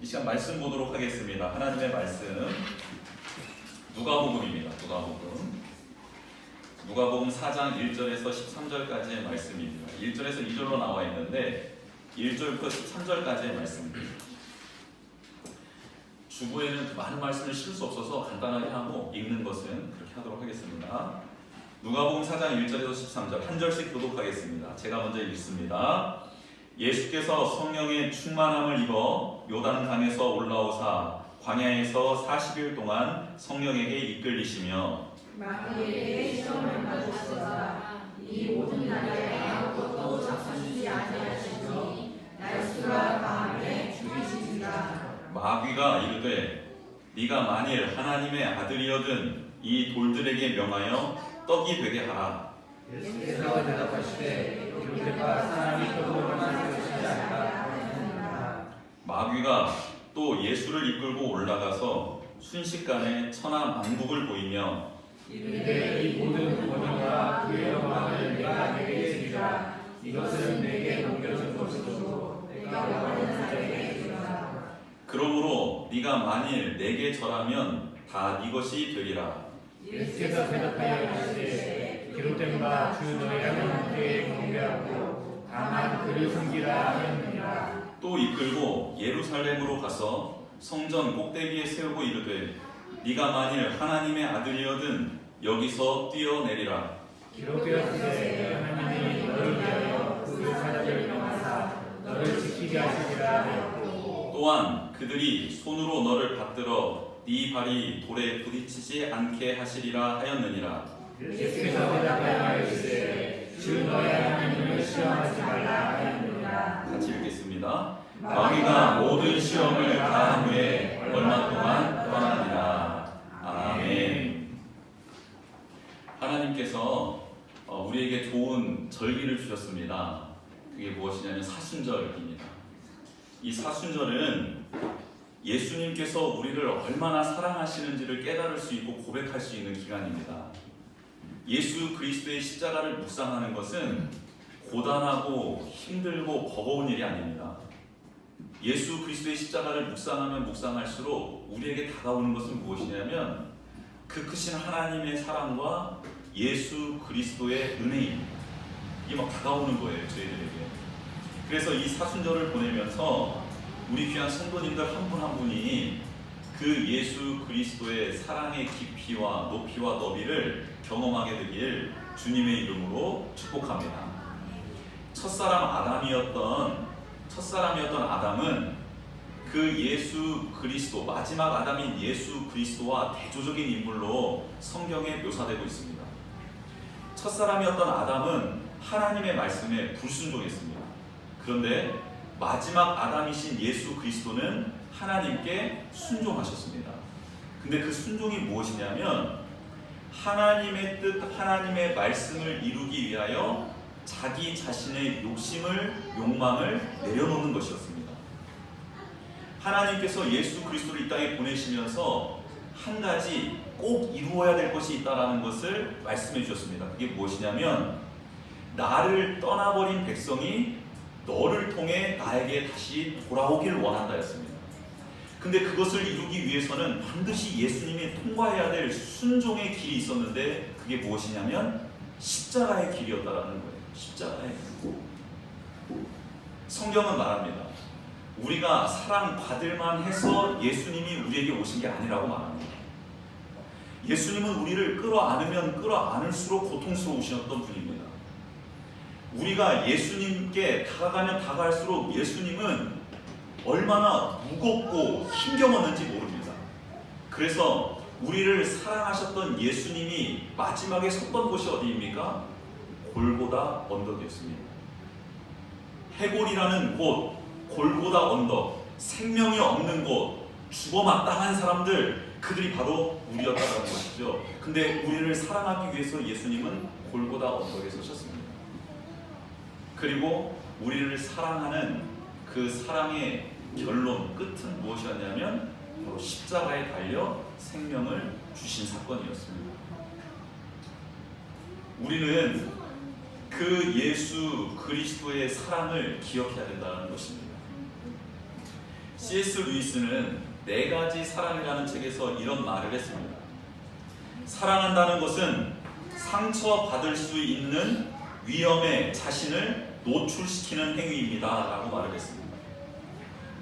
이 시간 말씀 보도록 하겠습니다. 하나님의 말씀 누가복음입니다. 누가복음 4장 1절에서 13절까지의 말씀입니다. 1절에서 2절로 나와 있는데 1절부터 13절까지의 말씀입니다. 주부에는 많은 말씀을 실을 수 없어서 간단하게 하고 읽는 것은 그렇게 하도록 하겠습니다. 누가복음 4장 1절에서 13절 한 절씩 교독하겠습니다. 제가 먼저 읽습니다. 예수께서 성령의 충만함을 입어 요단강에서 올라오사 광야에서 40일 동안 성령에게 이끌리시며 마귀에게 시험을 받으시다가 이 모든 날에 아무것도 잡수시지 아니하시니 날수가 밤에 죽이시니라. 마귀가 이르되 네가 만일 하나님의 아들이여든 이 돌들에게 명하여 떡이 되게 하라. 예수께서 대답하시되 이렇게가 사람이 떡으로만 살지 않으라. 마귀가 또 예수를 이끌고 올라가서 순식간에 천하 만국을 보이며 이르되 이 모든 권위와 그의 영광을 내가 내게 주리라. 이것은 내게 넘겨진 것이고 내가 원하는 자에게 주리라. 그러므로 네가 만일 내게 절하면 다 네 것이 되리라. 예수께서 대답하여 이르시되 기록된 바 주 너의 하나님께 경배하고 다만 그를 섬기라 하였느니라. 또 이끌고 예루살렘으로 가서 성전 꼭대기에 세우고 이르되 네가 만일 하나님의 아들이여든 여기서 뛰어내리라. 기록되었으되 하나님이 너를 위하여 그 사자를 명하사 너를 지키게 하시리라 하였고 또한 그들이 손으로 너를 받들어 네 발이 돌에 부딪히지 않게 하시리라 하였느니라. 예수께서 대답하여 이르시되 주 너의 하나님을 시험하지 말라 하였느니라. 같이 읽겠습니다. 마귀가 모든 시험을 다한 후에 얼마 동안 떠나니라. 아멘. 하나님께서 우리에게 좋은 절기를 주셨습니다. 그게 무엇이냐면 사순절입니다. 이 사순절은 예수님께서 우리를 얼마나 사랑하시는지를 깨달을 수 있고 고백할 수 있는 기간입니다. 예수 그리스도의 십자가를 묵상하는 것은 고단하고 힘들고 버거운 일이 아닙니다. 예수 그리스도의 십자가를 묵상하면 묵상할수록 우리에게 다가오는 것은 무엇이냐면 그 크신 하나님의 사랑과 예수 그리스도의 은혜입니다. 이게 막 다가오는 거예요, 저희들에게. 그래서 이 사순절을 보내면서 우리 귀한 성도님들 한 분 한 분이 그 예수 그리스도의 사랑의 깊이와 높이와 너비를 경험하게 되길 주님의 이름으로 축복합니다. 첫사람이었던 아담은 그 예수 그리스도, 마지막 아담인 예수 그리스도와 대조적인 인물로 성경에 묘사되고 있습니다. 첫사람이었던 아담은 하나님의 말씀에 불순종했습니다. 그런데 마지막 아담이신 예수 그리스도는 하나님께 순종하셨습니다. 근데 그 순종이 무엇이냐면 하나님의 뜻, 하나님의 말씀을 이루기 위하여 자기 자신의 욕망을 내려놓는 것이었습니다. 하나님께서 예수 그리스도를 이 땅에 보내시면서 한 가지 꼭 이루어야 될 것이 있다는 것을 말씀해 주셨습니다. 그게 무엇이냐면 나를 떠나버린 백성이 너를 통해 나에게 다시 돌아오길 원한다였습니다. 근데 그것을 이루기 위해서는 반드시 예수님이 통과해야 될 순종의 길이 있었는데 그게 무엇이냐면 십자가의 길이었다라는 거예요. 십자가의 길. 성경은 말합니다. 우리가 사랑받을만 해서 예수님이 우리에게 오신 게 아니라고 말합니다. 예수님은 우리를 끌어안으면 끌어안을수록 고통스러우셨던 분입니다. 우리가 예수님께 다가가면 다가갈수록 예수님은 얼마나 무겁고 힘겨웠는지 모릅니다. 그래서 우리를 사랑하셨던 예수님이 마지막에 섰던 곳이 어디입니까? 골고다 언덕이었습니다. 해골이라는 곳, 골고다 언덕, 생명이 없는 곳, 죽어 마땅한 사람들, 그들이 바로 우리였다는 것이죠. 근데 우리를 사랑하기 위해서 예수님은 골고다 언덕에 서셨습니다. 그리고 우리를 사랑하는 그 사랑의 결론, 끝은 무엇이었냐면 바로 십자가에 달려 생명을 주신 사건이었습니다. 우리는 그 예수 그리스도의 사랑을 기억해야 된다는 것입니다. C.S. 루이스는 네 가지 사랑이라는 책에서 이런 말을 했습니다. 사랑한다는 것은 상처받을 수 있는 위험에 자신을 노출시키는 행위입니다 라고 말을 했습니다.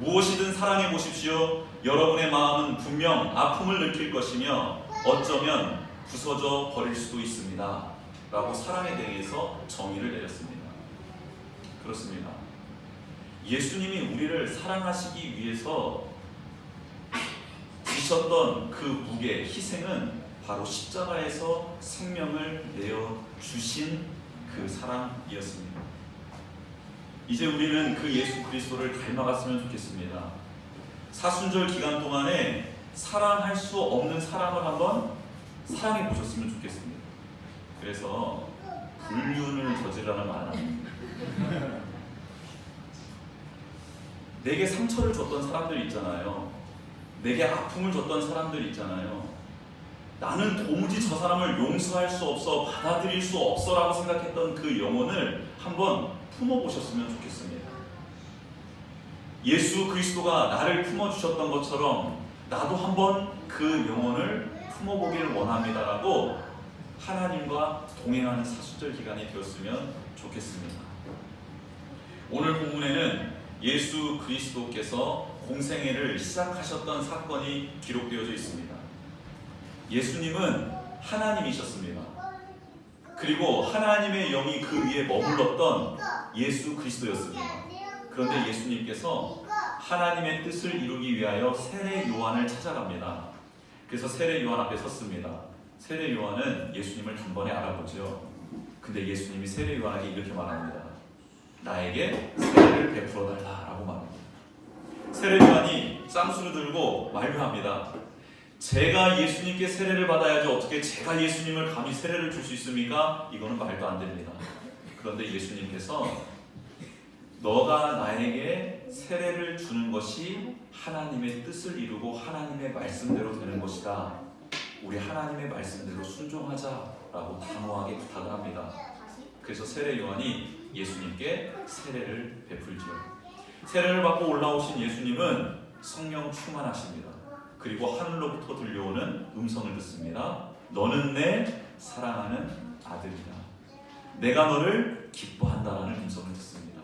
무엇이든 사랑해 보십시오. 여러분의 마음은 분명 아픔을 느낄 것이며 어쩌면 부서져 버릴 수도 있습니다 라고 사랑에 대해서 정의를 내렸습니다. 그렇습니다. 예수님이 우리를 사랑하시기 위해서 지셨던 그 무게, 희생은 바로 십자가에서 생명을 내어주신 그 사랑이었습니다. 이제 우리는 그 예수 그리스도를 닮아갔으면 좋겠습니다. 사순절 기간 동안에 사랑할 수 없는 사람을 한번 사랑해 보셨으면 좋겠습니다. 그래서 불륜을 저지르라는 말 안 합니다. 내게 상처를 줬던 사람들 있잖아요. 내게 아픔을 줬던 사람들 있잖아요. 나는 도무지 저 사람을 용서할 수 없어, 받아들일 수 없어 라고 생각했던 그 영혼을 한번 품어보셨으면 좋겠습니다. 예수 그리스도가 나를 품어주셨던 것처럼 나도 한번 그 영혼을 품어보기를 원합니다 라고 하나님과 동행하는 사순절 기간이 되었으면 좋겠습니다. 오늘 본문에는 예수 그리스도께서 공생애를 시작하셨던 사건이 기록되어져 있습니다. 예수님은 하나님이셨습니다. 그리고 하나님의 영이 그 위에 머물렀던 예수 그리스도였습니다. 그런데 예수님께서 하나님의 뜻을 이루기 위하여 세례 요한을 찾아갑니다. 그래서 세례 요한 앞에 섰습니다. 세례 요한은 예수님을 단번에 알아보죠. 근데 예수님이 세례 요한에게 이렇게 말합니다. 나에게 세례를 베풀어 달라라고 말합니다. 세례 요한이 쌍수를 들고 만류합니다. 제가 예수님께 세례를 받아야지 어떻게 제가 예수님을 감히 세례를 줄 수 있습니까? 이거는 말도 안 됩니다. 그런데 예수님께서 너가 나에게 세례를 주는 것이 하나님의 뜻을 이루고 하나님의 말씀대로 되는 것이다. 우리 하나님의 말씀대로 순종하자라고 단호하게 부탁을 합니다. 그래서 세례 요한이 예수님께 세례를 베풀죠. 세례를 받고 올라오신 예수님은 성령 충만하십니다. 그리고 하늘로부터 들려오는 음성을 듣습니다. 너는 내 사랑하는 아들이다. 내가 너를 기뻐한다라는 음성을 듣습니다.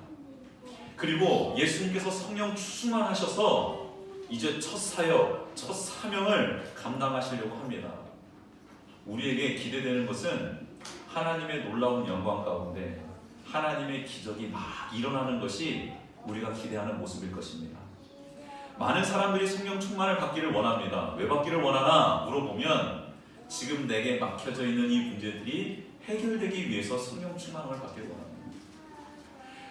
그리고 예수님께서 성령 충만하셔서 이제 첫 사역, 첫 사명을 감당하시려고 합니다. 우리에게 기대되는 것은 하나님의 놀라운 영광 가운데 하나님의 기적이 막 일어나는 것이 우리가 기대하는 모습일 것입니다. 많은 사람들이 성령 충만을 받기를 원합니다. 왜 받기를 원하나 물어보면 지금 내게 막혀져 있는 이 문제들이 해결되기 위해서 성령 충만을 받기를 원합니다.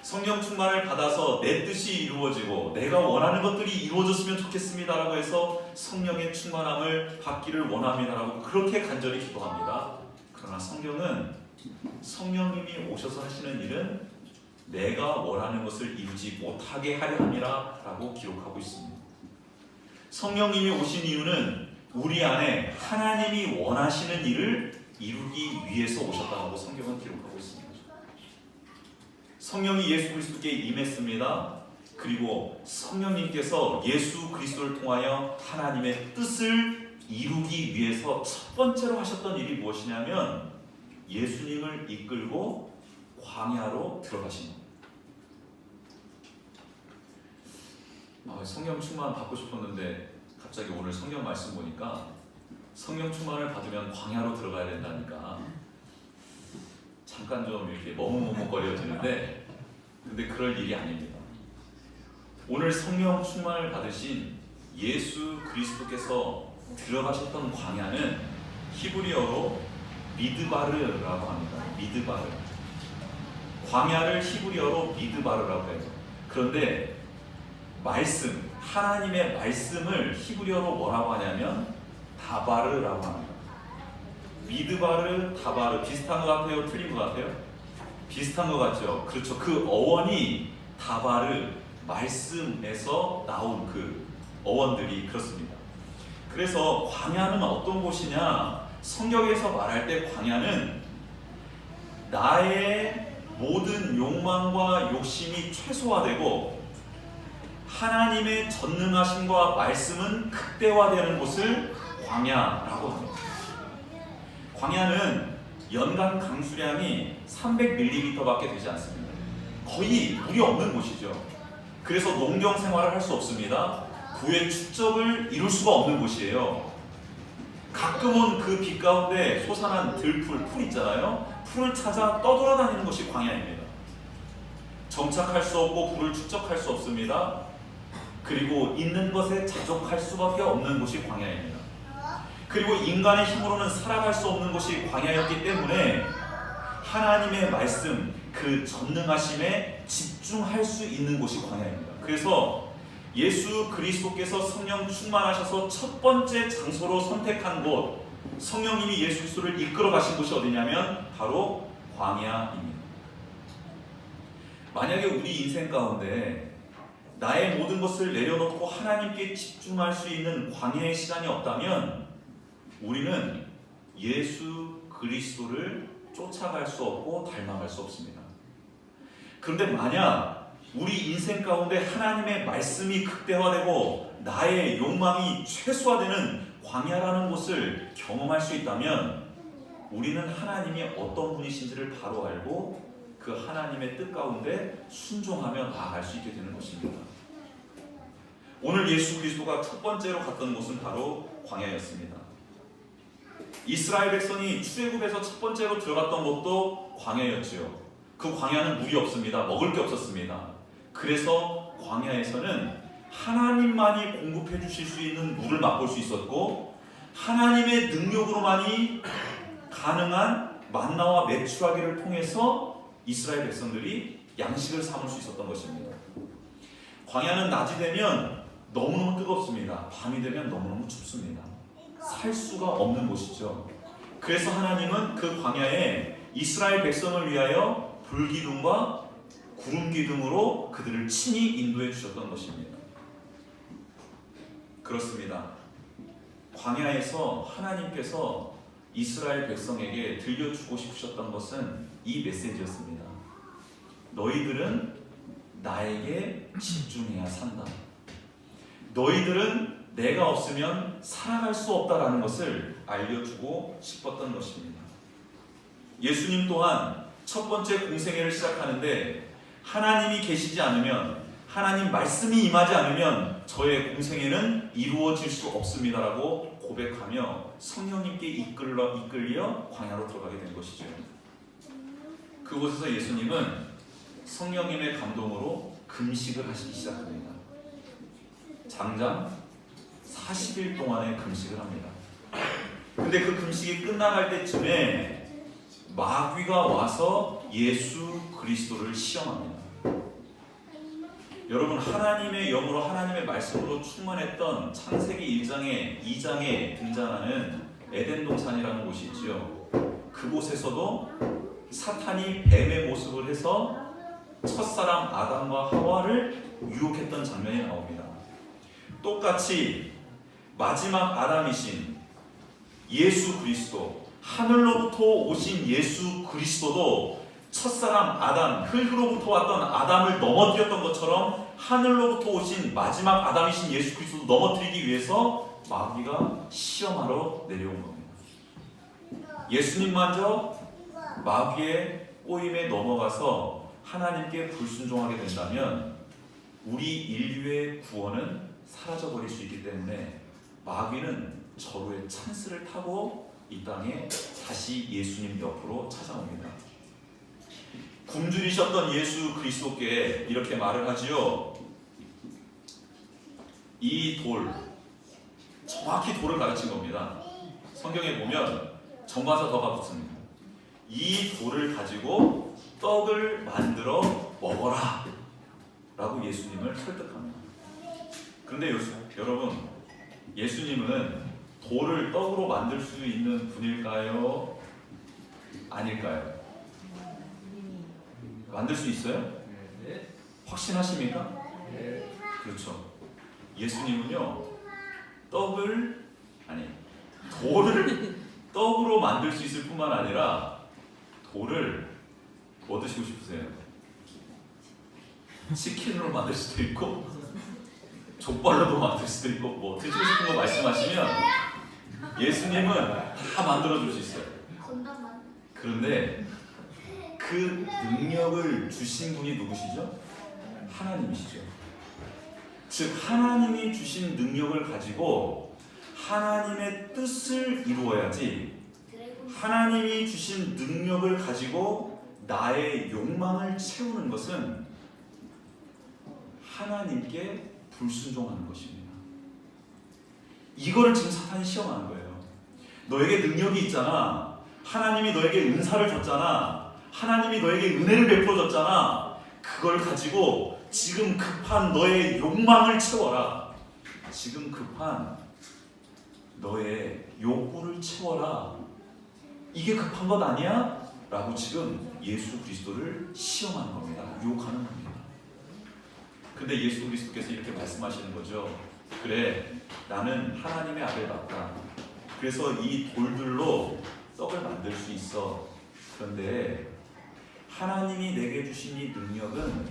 성령 충만을 받아서 내 뜻이 이루어지고 내가 원하는 것들이 이루어졌으면 좋겠습니다라고 해서 성령의 충만함을 받기를 원합니다라고 그렇게 간절히 기도합니다. 그러나 성경은 성령님이 오셔서 하시는 일은 내가 원하는 것을 이루지 못하게 하려 함이라 라고 기록하고 있습니다. 성령님이 오신 이유는 우리 안에 하나님이 원하시는 일을 이루기 위해서 오셨다고 성경은 기록하고 있습니다. 성령이 예수 그리스도께 임했습니다. 그리고 성령님께서 예수 그리스도를 통하여 하나님의 뜻을 이루기 위해서 첫 번째로 하셨던 일이 무엇이냐면 예수님을 이끌고 광야로 들어가신 겁니다. 성령 충만 받고 싶었는데 갑자기 오늘 성경 말씀 보니까 성령 충만을 받으면 광야로 들어가야 된다니까 잠깐 좀 이렇게 머뭇머뭇거려지는데 근데 그럴 일이 아닙니다. 오늘 성령 충만을 받으신 예수 그리스도께서 들어가셨던 광야는 히브리어로 미드바르라고 합니다. 미드바르. 광야를 히브리어로 미드바르라고 해요. 그런데 말씀, 하나님의 말씀을 히브리어로 뭐라고 하냐면 다바르라고 합니다. 미드바르, 다바르 비슷한 것 같아요? 틀린 것 같아요? 비슷한 것 같죠? 그렇죠. 그 어원이 다바르, 말씀에서 나온 그 어원들이 그렇습니다. 그래서 광야는 어떤 곳이냐? 성경에서 말할 때 광야는 나의 모든 욕망과 욕심이 최소화되고 하나님의 전능하심과 말씀은 극대화되는 곳을 광야라고 합니다. 광야는 연간 강수량이 300ml밖에 되지 않습니다. 거의 물이 없는 곳이죠. 그래서 농경 생활을 할 수 없습니다. 구의 축적을 이룰 수가 없는 곳이에요. 가끔은 그 빛 가운데 솟아난 들풀, 풀 있잖아요. 풀을 찾아 떠돌아다니는 것이 광야입니다. 정착할 수 없고 불을 축적할 수 없습니다. 그리고 있는 것에 자족할 수밖에 없는 곳이 광야입니다. 그리고 인간의 힘으로는 살아갈 수 없는 곳이 광야였기 때문에 하나님의 말씀, 그 전능하심에 집중할 수 있는 곳이 광야입니다. 그래서 예수 그리스도께서 성령 충만하셔서 첫 번째 장소로 선택한 곳, 성령님이 예수 그리스도를 이끌어 가신 곳이 어디냐면 바로 광야입니다. 만약에 우리 인생 가운데 나의 모든 것을 내려놓고 하나님께 집중할 수 있는 광야의 시간이 없다면 우리는 예수 그리스도를 쫓아갈 수 없고 닮아갈 수 없습니다. 그런데 만약 우리 인생 가운데 하나님의 말씀이 극대화되고 나의 욕망이 최소화되는 광야라는 곳을 경험할 수 있다면 우리는 하나님이 어떤 분이신지를 바로 알고 그 하나님의 뜻 가운데 순종하며 나아갈 수 있게 되는 것입니다. 오늘 예수 그리스도가 첫 번째로 갔던 곳은 바로 광야였습니다. 이스라엘 백성이 출애굽에서 첫 번째로 들어갔던 곳도 광야였지요. 그 광야는 물이 없습니다. 먹을 게 없었습니다. 그래서 광야에서는 하나님만이 공급해 주실 수 있는 물을 맛볼 수 있었고 하나님의 능력으로만이 가능한 만나와 메추라기를 통해서 이스라엘 백성들이 양식을 삼을 수 있었던 것입니다. 광야는 낮이 되면 너무너무 뜨겁습니다. 밤이 되면 너무너무 춥습니다. 살 수가 없는 곳이죠. 그래서 하나님은 그 광야에 이스라엘 백성을 위하여 불기둥과 구름기둥으로 그들을 친히 인도해 주셨던 것입니다. 그렇습니다. 광야에서 하나님께서 이스라엘 백성에게 들려주고 싶으셨던 것은 이 메시지였습니다. 너희들은 나에게 집중해야 산다. 너희들은 내가 없으면 살아갈 수 없다라는 것을 알려주고 싶었던 것입니다. 예수님 또한 첫 번째 공생애를 시작하는데 하나님이 계시지 않으면, 하나님 말씀이 임하지 않으면 저의 공생애는 이루어질 수 없습니다라고 고백하며 성령님께 이끌려 광야로 들어가게 된 것이죠. 그곳에서 예수님은 성령님의 감동으로 금식을 하시기 시작합니다. 장장 40일 동안의 금식을 합니다. 근데 그 금식이 끝나갈 때쯤에 마귀가 와서 예수 그리스도를 시험합니다. 여러분, 하나님의 영으로 하나님의 말씀으로 충만했던 창세기 1장에 2장에 등장하는 에덴 동산이라는 곳이 있죠. 그곳에서도 사탄이 뱀의 모습을 해서 첫사람 아담과 하와를 유혹했던 장면이 나옵니다. 똑같이 마지막 아담이신 예수 그리스도, 하늘로부터 오신 예수 그리스도도 첫사람 아담, 흙으로부터 왔던 아담을 넘어뜨렸던 것처럼 하늘로부터 오신 마지막 아담이신 예수 그리스도도 넘어뜨리기 위해서 마귀가 시험하러 내려온 겁니다. 예수님마저 마귀의 꼬임에 넘어가서 하나님께 불순종하게 된다면 우리 인류의 구원은 사라져버릴 수 있기 때문에 마귀는 절호의 찬스를 타고 이 땅에 다시 예수님 옆으로 찾아옵니다. 굶주리셨던 예수 그리스도께 이렇게 말을 하지요. 이 돌, 정확히 돌을 가르친 겁니다. 성경에 보면 정과사 더가 붙습니다. 이 돌을 가지고 떡을 만들어 먹어라 라고 예수님을 설득합니다. 그런데 여러분, 예수님은 돌을 떡으로 만들 수 있는 분일까요? 아닐까요? 만들 수 있어요? 확신하십니까? 그렇죠. 예수님은요, 돌을 떡으로 만들 수 있을 뿐만 아니라 돌을 뭐 드시고 싶으세요? 치킨으로 만들 수도 있고 족발로도 만들 수도 있고 뭐 드시고 싶은 거 말씀하시면 예수님은 다 만들어 줄 수 있어요. 그런데 그 능력을 주신 분이 누구시죠? 하나님이시죠. 즉 하나님이 주신 능력을 가지고 하나님의 뜻을 이루어야지, 하나님이 주신 능력을 가지고 나의 욕망을 채우는 것은 하나님께 불순종하는 것입니다. 이거를 지금 사탄이 시험하는 거예요. 너에게 능력이 있잖아. 하나님이 너에게 은사를 줬잖아. 하나님이 너에게 은혜를 베풀어 줬잖아. 그걸 가지고 지금 급한 너의 욕망을 채워라. 지금 급한 너의 욕구를 채워라. 이게 급한 것 아니야? 라고 지금 예수 그리스도를 시험하는 겁니다. 유혹하는 겁니다. 근데 예수 그리스도께서 이렇게 말씀하시는 거죠. 그래, 나는 하나님의 아들 같다. 그래서 이 돌들로 떡을 만들 수 있어. 그런데 하나님이 내게 주신 이 능력은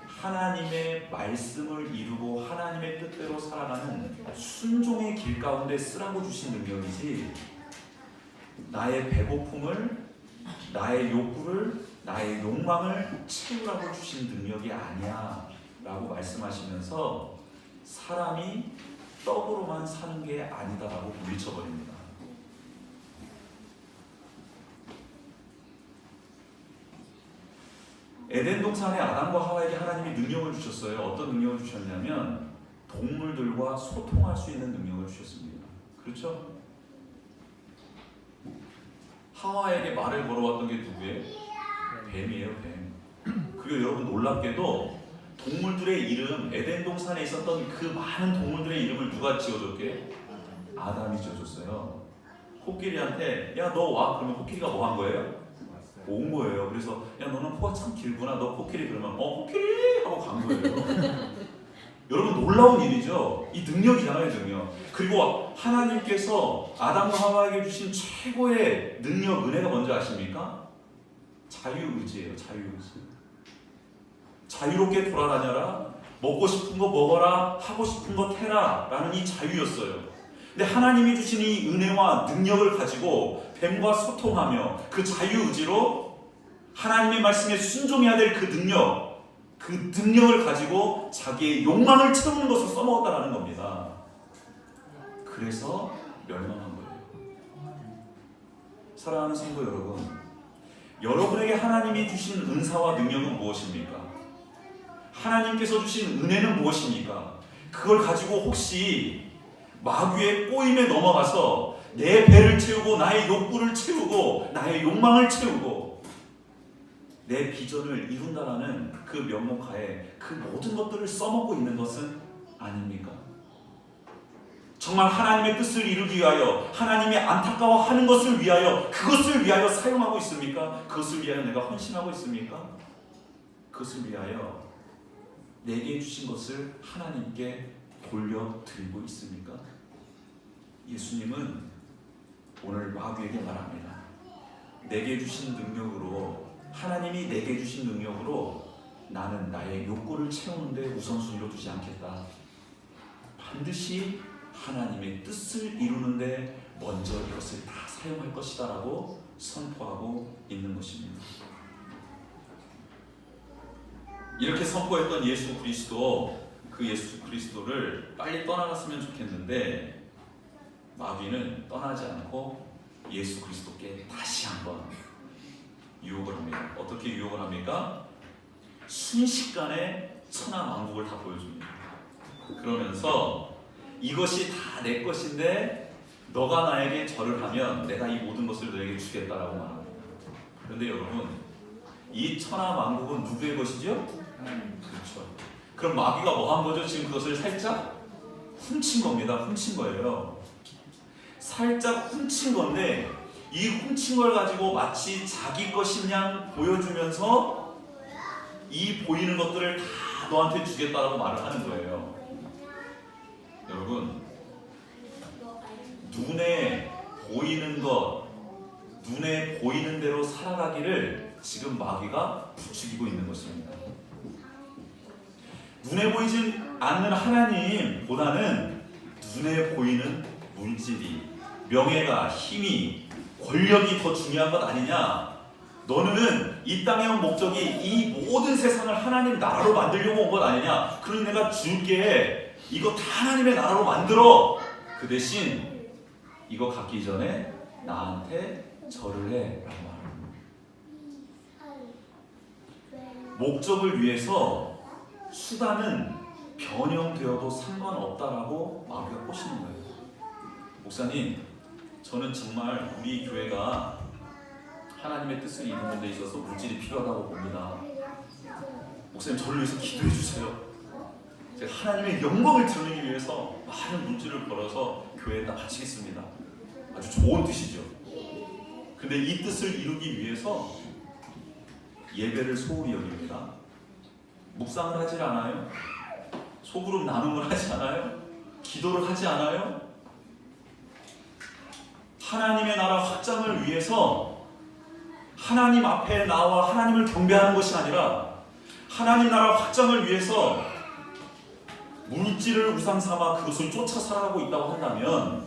하나님의 말씀을 이루고 하나님의 뜻대로 살아가는 순종의 길 가운데 쓰라고 주신 능력이지, 나의 배고픔을, 나의 욕구를, 나의 욕망을 채우라고 주신 능력이 아니야 라고 말씀하시면서 사람이 떡으로만 사는 게 아니다라고 물리쳐버립니다. 에덴 동산에 아담과 하와에게 하나님이 능력을 주셨어요. 어떤 능력을 주셨냐면 동물들과 소통할 수 있는 능력을 주셨습니다. 그렇죠? 하와에게 말을 걸어왔던 게 누구예요? 뱀이에요, 뱀. 그리고 여러분 놀랍게도 동물들의 이름, 에덴 동산에 있었던 그 많은 동물들의 이름을 누가 지어줬게? 아담이 지어줬어요. 코끼리한테 야 너 와. 그러면 코끼리가 뭐 한 거예요? 온 거예요. 그래서 야 너는 코가 참 길구나. 너 코끼리. 그러면 코끼리 하고 간 거예요. 여러분 놀라운 일이죠. 이 능력이잖아요, 능력. 그리고 하나님께서 아담과 하와에게 주신 최고의 능력, 은혜가 뭔지 아십니까? 자유의지예요. 자유의지. 자유롭게 돌아다녀라. 먹고 싶은 거 먹어라. 하고 싶은 거 해라. 라는 이 자유였어요. 근데 하나님이 주신 이 은혜와 능력을 가지고 뱀과 소통하며 그 자유의지로 하나님의 말씀에 순종해야 될 그 능력을 가지고 자기의 욕망을 채우는 것을 써먹었다라는 겁니다. 그래서 멸망한 거예요. 사랑하는 성도 여러분, 여러분에게 하나님이 주신 은사와 능력은 무엇입니까? 하나님께서 주신 은혜는 무엇입니까? 그걸 가지고 혹시 마귀의 꼬임에 넘어가서 내 배를 채우고 나의 욕구를 채우고 나의 욕망을 채우고 내 비전을 이룬다라는 그 명목하에 그 모든 것들을 써먹고 있는 것은 아닙니까? 정말 하나님의 뜻을 이루기 위하여, 하나님이 안타까워하는 것을 위하여, 그것을 위하여 사용하고 있습니까? 그것을 위하여 내가 헌신하고 있습니까? 그것을 위하여 내게 주신 것을 하나님께 돌려드리고 있습니까? 예수님은 오늘 마귀에게 말합니다. 내게 주신 능력으로, 하나님이 내게 주신 능력으로 나는 나의 욕구를 채우는데 우선순위로 두지 않겠다. 반드시 하나님의 뜻을 이루는데 먼저 이것을 다 사용할 것이다 라고 선포하고 있는 것입니다. 이렇게 선포했던 예수 그리스도, 그 예수 그리스도를 빨리 떠나갔으면 좋겠는데 마귀는 떠나지 않고 예수 그리스도께 다시 한번 유혹을 합니다. 어떻게 유혹을 합니까? 순식간에 천하만국을 다 보여줍니다. 그러면서 이것이 다 내 것인데 너가 나에게 절을 하면 내가 이 모든 것을 너에게 주겠다라고 말합니다. 그런데 여러분, 이 천하만국은 누구의 것이죠? 그렇죠. 그럼 마귀가 뭐 한 거죠? 지금 그것을 살짝 훔친 겁니다. 훔친 거예요. 살짝 훔친 건데 이 훔친 걸 가지고 마치 자기 것인 양 보여주면서 이 보이는 것들을 다 너한테 주겠다라고 말을 하는 거예요. 여러분, 눈에 보이는 것, 눈에 보이는 대로 살아가기를 지금 마귀가 부추기고 있는 것입니다. 눈에 보이진 않는 하나님보다는 눈에 보이는 물질이, 명예가, 힘이, 권력이 더 중요한 것 아니냐? 너는 이 땅에 온 목적이 이 모든 세상을 하나님 나라로 만들려고 온 것 아니냐? 그러니 내가 줄게. 이거 다 하나님의 나라로 만들어. 그 대신 이거 갖기 전에 나한테 절을 해 라고 말합니다. 목적을 위해서 수단은 변형되어도 상관없다라고 마귀가 꼬시는 거예요. 목사님, 저는 정말 우리 교회가 하나님의 뜻을 이루는 데 있어서 물질이 필요하다고 봅니다. 목사님, 저를 위해서 기도해 주세요. 제가 하나님의 영광을 드러내기 위해서 많은 물질을 벌어서 교회에다 바치겠습니다. 아주 좋은 뜻이죠. 근데 이 뜻을 이루기 위해서 예배를 소홀히 여깁니다. 묵상을 하지 않아요. 소그룹 나눔을 하지 않아요. 기도를 하지 않아요. 하나님의 나라 확장을 위해서 하나님 앞에 나와 하나님을 경배하는 것이 아니라 하나님 나라 확장을 위해서 물질을 우상 삼아 그것을 쫓아 살아가고 있다고 한다면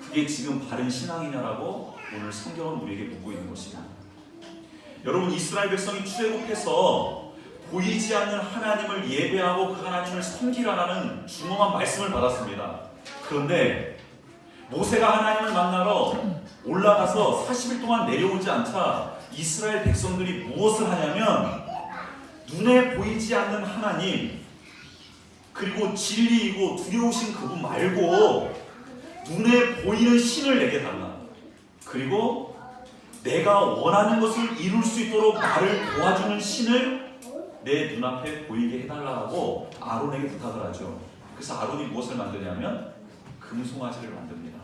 그게 지금 바른 신앙이냐라고 오늘 성경은 우리에게 묻고 있는 것입니다. 여러분, 이스라엘 백성이 출애굽해서 보이지 않는 하나님을 예배하고 그 하나님을 섬기라는 중엄한 말씀을 받았습니다. 그런데 모세가 하나님을 만나러 올라가서 40일 동안 내려오지 않자 이스라엘 백성들이 무엇을 하냐면 눈에 보이지 않는 하나님, 그리고 진리이고 두려우신 그분 말고 눈에 보이는 신을 내게 달라. 그리고 내가 원하는 것을 이룰 수 있도록 나를 도와주는 신을 내 눈앞에 보이게 해달라고 아론에게 부탁을 하죠. 그래서 아론이 무엇을 만드냐면 금송아지를 만듭니다.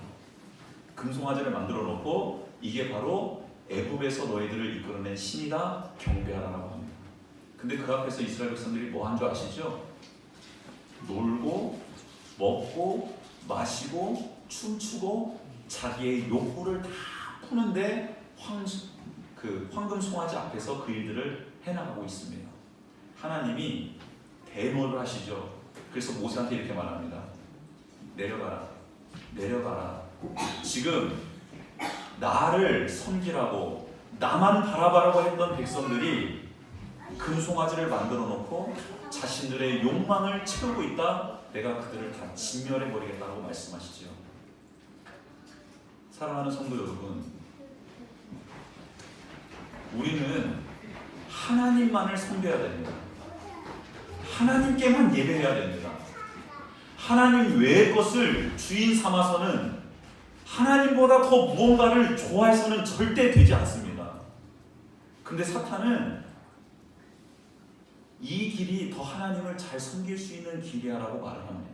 금송아지를 만들어 놓고 이게 바로 애굽에서 너희들을 이끌어낸 신이다, 경배하라라고 합니다. 근데 그 앞에서 이스라엘 백성들이 뭐 한 줄 아시죠? 놀고 먹고 마시고 춤추고 자기의 욕구를 다 푸는데 황금 송아지 앞에서 그 일들을 해나가고 있습니다. 하나님이 대노를 하시죠. 그래서 모세한테 이렇게 말합니다. 내려가라, 내려가라. 지금 나를 섬기라고 나만 바라보라고 했던 백성들이 금송아지를 만들어 놓고 자신들의 욕망을 채우고 있다. 내가 그들을 다 진멸해 버리겠다고 말씀하시죠. 사랑하는 성도 여러분, 우리는 하나님만을 섬겨야 됩니다. 하나님께만 예배해야 됩니다. 하나님 외의 것을 주인 삼아서는 하나님보다 더 무언가를 좋아해서는 절대 되지 않습니다. 근데 사탄은 이 길이 더 하나님을 잘 섬길 수 있는 길이야라고 말을 합니다.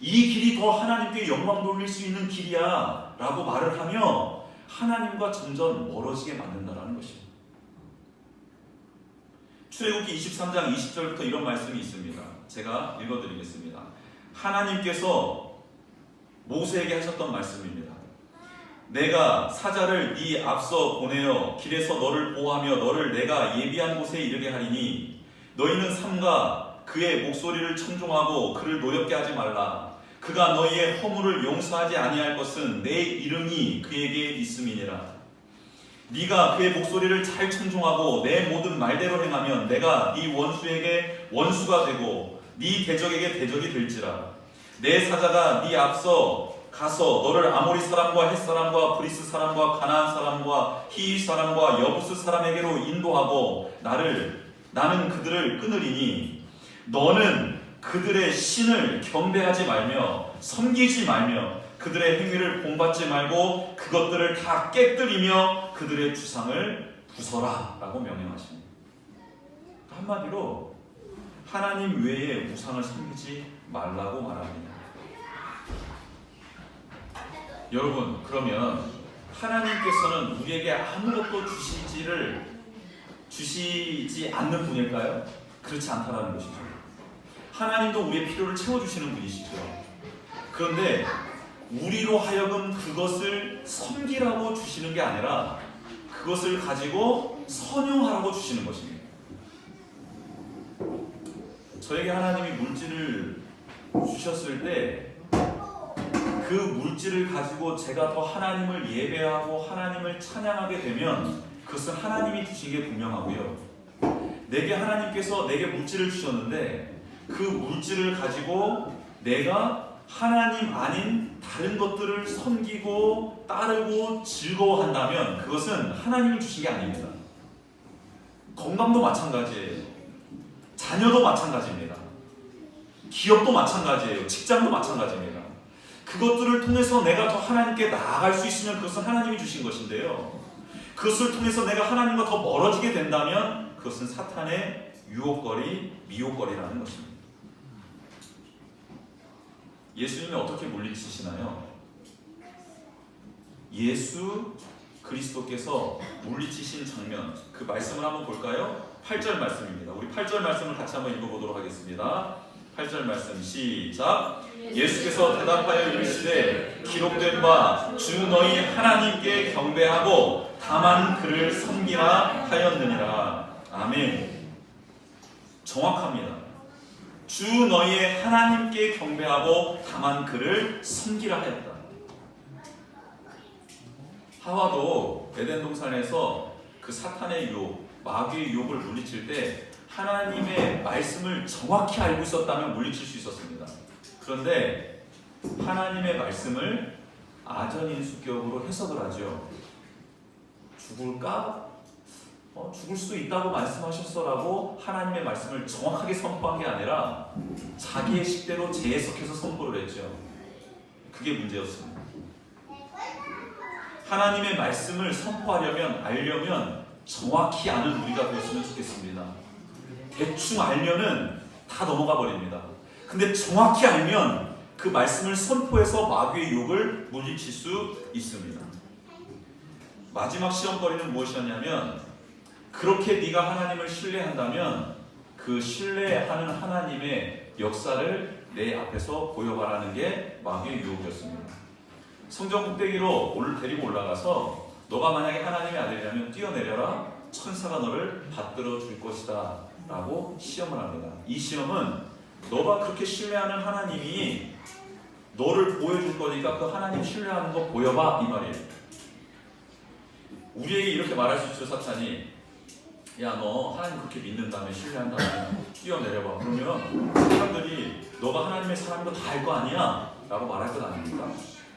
이 길이 더 하나님께 영광 돌릴 수 있는 길이야 라고 말을 하며 하나님과 점점 멀어지게 만든다는 것입니다. 출애굽기 23장 20절부터 이런 말씀이 있습니다. 제가 읽어드리겠습니다. 하나님께서 모세에게 하셨던 말씀입니다. 내가 사자를 네 앞서 보내어 길에서 너를 보호하며 너를 내가 예비한 곳에 이르게 하리니 너희는 삼가 그의 목소리를 청종하고 그를 노엽게 하지 말라. 그가 너희의 허물을 용서하지 아니할 것은 내 이름이 그에게 있음이니라. 네가 그의 목소리를 잘 청종하고 내 모든 말대로 행하면 내가 네 원수에게 원수가 되고 네 대적에게 대적이 될지라. 내 사자가 네 앞서 가서 너를 아모리 사람과 헷 사람과 브리스 사람과 가나안 사람과 히위 사람과 여부스 사람에게로 인도하고 나는 그들을 끊으리니 너는 그들의 신을 경배하지 말며 섬기지 말며 그들의 행위를 본받지 말고 그것들을 다 깨뜨리며 그들의 주상을 부숴라 라고 명령하십니다. 한마디로 하나님 외에 우상을 섬기지 말라고 말합니다. 여러분, 그러면 하나님께서는 우리에게 아무것도 주시지 않는 분일까요? 그렇지 않다라는 것이죠. 하나님도 우리의 필요를 채워주시는 분이시죠. 그런데 우리로 하여금 그것을 섬기라고 주시는 게 아니라 그것을 가지고 선용하라고 주시는 것입니다. 저에게 하나님이 물질을 주셨을 때 그 물질을 가지고 제가 더 하나님을 예배하고 하나님을 찬양하게 되면 그것은 하나님이 주신 게 분명하고요. 내게 하나님께서 내게 물질을 주셨는데 그 물질을 가지고 내가 하나님 아닌 다른 것들을 섬기고 따르고 즐거워한다면 그것은 하나님이 주신 게 아닙니다. 건강도 마찬가지예요. 자녀도 마찬가지입니다. 기업도 마찬가지예요. 직장도 마찬가지입니다. 그것들을 통해서 내가 더 하나님께 나아갈 수 있으면 그것은 하나님이 주신 것인데요. 그것을 통해서 내가 하나님과 더 멀어지게 된다면 그것은 사탄의 유혹거리, 미혹거리라는 것입니다. 예수님이 어떻게 물리치시나요? 예수 그리스도께서 물리치신 장면, 그 말씀을 한번 볼까요? 8절 말씀입니다. 우리 8절 말씀을 같이 한번 읽어보도록 하겠습니다. 8절 말씀 시작. 예수께서 대답하여 이르시되 기록된 바 주 너희 하나님께 경배하고 다만 그를 섬기라 하였느니라. 아멘. 정확합니다. 주 너희의 하나님께 경배하고 다만 그를 섬기라 하였다. 하와도 에덴 동산에서 그 사탄의 유혹, 마귀의 유혹을 물리칠 때 하나님의 말씀을 정확히 알고 있었다면 물리칠 수 있었습니다. 그런데 하나님의 말씀을 아전인수격으로 해석을 하죠. 죽을까? 죽을 수도 있다고 말씀하셨어라고 하나님의 말씀을 정확하게 선포한 게 아니라 자기의 식대로 재해석해서 선포를 했죠. 그게 문제였습니다. 하나님의 말씀을 선포하려면 알려면 정확히 아는 우리가 되었으면 좋겠습니다. 대충 알면은 다 넘어가 버립니다. 근데 정확히 알면 그 말씀을 선포해서 마귀의 유혹을 물리칠 수 있습니다. 마지막 시험거리는 무엇이었냐면 그렇게 네가 하나님을 신뢰한다면 그 신뢰하는 하나님의 역사를 내 앞에서 보여봐라는 게 마귀의 유혹이었습니다. 성전 꼭대기로 오늘 데리고 올라가서 너가 만약에 하나님의 아들이라면 뛰어내려라, 천사가 너를 받들어 줄 것이다 라고 시험을 합니다. 이 시험은 너가 그렇게 신뢰하는 하나님이 너를 보여줄 거니까 그 하나님 신뢰하는 거 보여봐 이 말이에요. 우리에게 이렇게 말할 수 있죠. 사탄이 야 너 하나님 그렇게 믿는다면 신뢰한다면 뛰어내려봐. 그러면 사람들이 너가 하나님의 사람인 거 다 알 거 아니야? 라고 말할 것 아닙니까?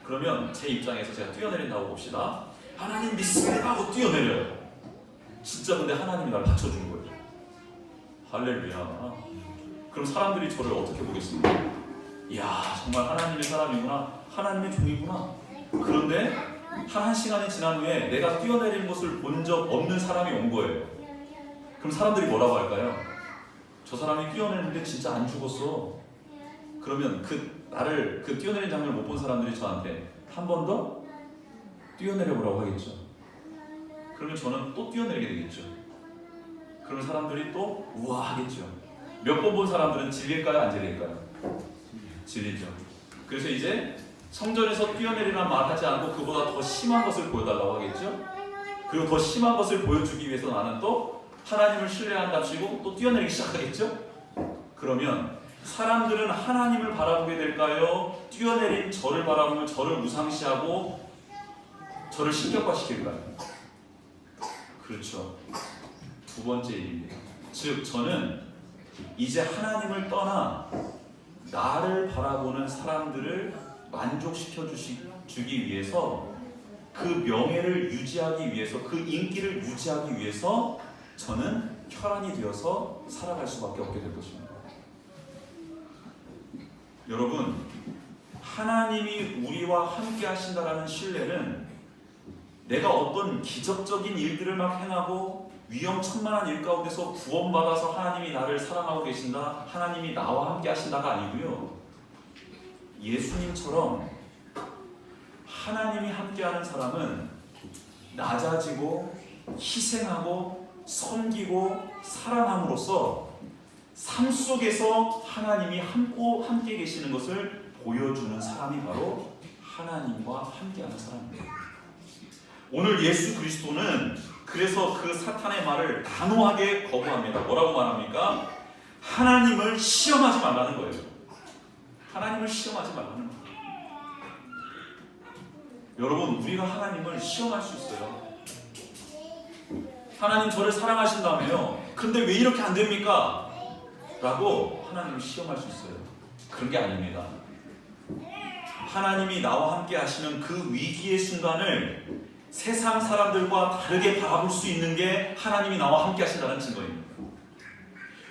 그러면 제 입장에서 제가 뛰어내린다고 봅시다. 하나님 믿습니다 하고 뛰어내려요. 진짜 근데 하나님이 날 받쳐준 거예요. 할렐루야. 그럼 사람들이 저를 어떻게 보겠습니까? 이야 정말 하나님의 사람이구나, 하나님의 종이구나. 그런데 한 시간이 지난 후에 내가 뛰어내린 것을 본 적 없는 사람이 온 거예요. 그럼 사람들이 뭐라고 할까요? 저 사람이 뛰어내는데 진짜 안 죽었어. 그러면 나를 뛰어내린 장면을 못 본 사람들이 저한테 한 번 더 뛰어내려 보라고 하겠죠. 그러면 저는 또 뛰어내리게 되겠죠. 그러면 사람들이 또 우와 하겠죠. 몇 번 본 사람들은 질릴까요? 안 질릴까요? 질리죠. 그래서 이제 성전에서 뛰어내리란 말 하지 않고 그보다 더 심한 것을 보여달라고 하겠죠. 그리고 더 심한 것을 보여주기 위해서 나는 또 하나님을 신뢰한답시고 또 뛰어내리기 시작하겠죠. 그러면 사람들은 하나님을 바라보게 될까요? 뛰어내린 저를 바라보며 저를 우상시하고 저를 신격화시킬까요? 그렇죠. 두 번째 일입니다. 즉 저는 이제 하나님을 떠나 나를 바라보는 사람들을 만족시켜 주기 위해서 그 명예를 유지하기 위해서 그 인기를 유지하기 위해서 저는 혈안이 되어서 살아갈 수밖에 없게 될 것입니다. 여러분 하나님이 우리와 함께 하신다라는 신뢰는 내가 어떤 기적적인 일들을 막 행하고 위험천만한 일 가운데서 구원받아서 하나님이 나를 사랑하고 계신다, 하나님이 나와 함께 하신다가 아니고요. 예수님처럼 하나님이 함께하는 사람은 낮아지고 희생하고 섬기고 사랑함으로써 삶 속에서 하나님이 함께 계시는 것을 보여주는 사람이 바로 하나님과 함께하는 사람입니다. 오늘 예수 그리스도는 그래서 그 사탄의 말을 단호하게 거부합니다. 뭐라고 말합니까? 하나님을 시험하지 말라는 거예요. 하나님을 시험하지 말라는 거예요. 여러분, 우리가 하나님을 시험할 수 있어요. 하나님 저를 사랑하신다며요. 근데 왜 이렇게 안 됩니까? 라고 하나님을 시험할 수 있어요. 그런 게 아닙니다. 하나님이 나와 함께 하시는 그 위기의 순간을 세상 사람들과 다르게 바라볼 수 있는 게 하나님이 나와 함께 하신다는 증거입니다.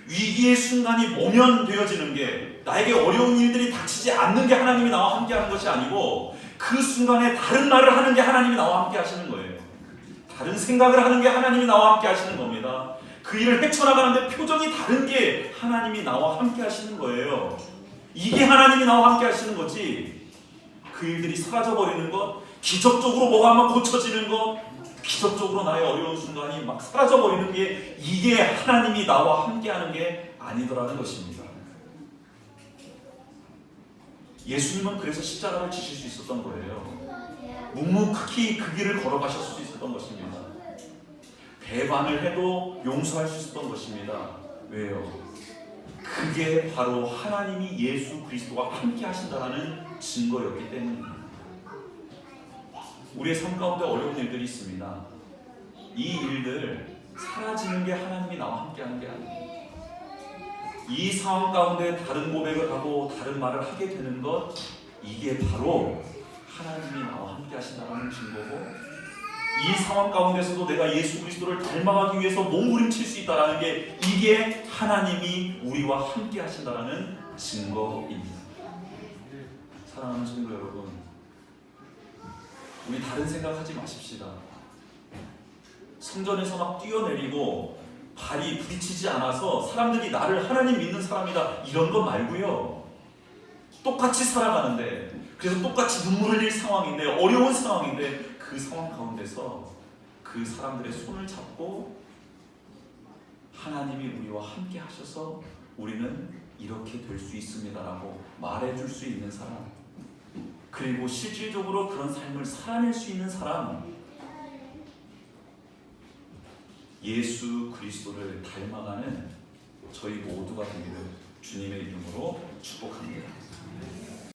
위기의 순간이 모면되어지는 게, 나에게 어려운 일들이 닥치지 않는 게 하나님이 나와 함께 하는 것이 아니고, 그 순간에 다른 말을 하는 게 하나님이 나와 함께 하시는 거예요. 다른 생각을 하는 게 하나님이 나와 함께 하시는 겁니다. 그 일을 헤쳐나가는데 표정이 다른 게 하나님이 나와 함께 하시는 거예요. 이게 하나님이 나와 함께 하시는 거지, 그 일들이 사라져버리는 것, 기적적으로 뭐가 한번 고쳐지는 것, 기적적으로 나의 어려운 순간이 막 사라져버리는 게, 이게 하나님이 나와 함께하는 게 아니더라는 것입니다. 예수님은 그래서 십자가를 지실 수 있었던 거예요. 묵묵히 그 길을 걸어가실 수 있었던 것입니다. 배반을 해도 용서할 수 있었던 것입니다. 왜요? 그게 바로 하나님이 예수 그리스도와 함께 하신다는 증거였기 때문입니다. 우리의 삶 가운데 어려운 일들이 있습니다. 이 일들 사라지는 게 하나님이 나와 함께하는 게 아니에요. 이 상황 가운데 다른 고백을 하고 다른 말을 하게 되는 것, 이게 바로 하나님이 나와 함께 하신다는 증거고, 이 상황 가운데서도 내가 예수 그리스도를 닮아가기 위해서 몸부림칠 수 있다는 게, 이게 하나님이 우리와 함께 하신다는 증거입니다. 사랑하는 성도 여러분, 우리 다른 생각하지 마십시다. 성전에서 막 뛰어내리고 발이 부딪히지 않아서 사람들이 나를 하나님 믿는 사람이다, 이런 거 말고요. 똑같이 살아가는데, 그래서 똑같이 눈물 흘릴 상황인데, 어려운 상황인데, 그 상황 가운데서 그 사람들의 손을 잡고 하나님이 우리와 함께 하셔서 우리는 이렇게 될 수 있습니다라고 말해줄 수 있는 사람, 그리고 실질적으로 그런 삶을 살아낼 수 있는 사람, 예수 그리스도를 닮아가는 저희 모두가 되기를 주님의 이름으로 축복합니다.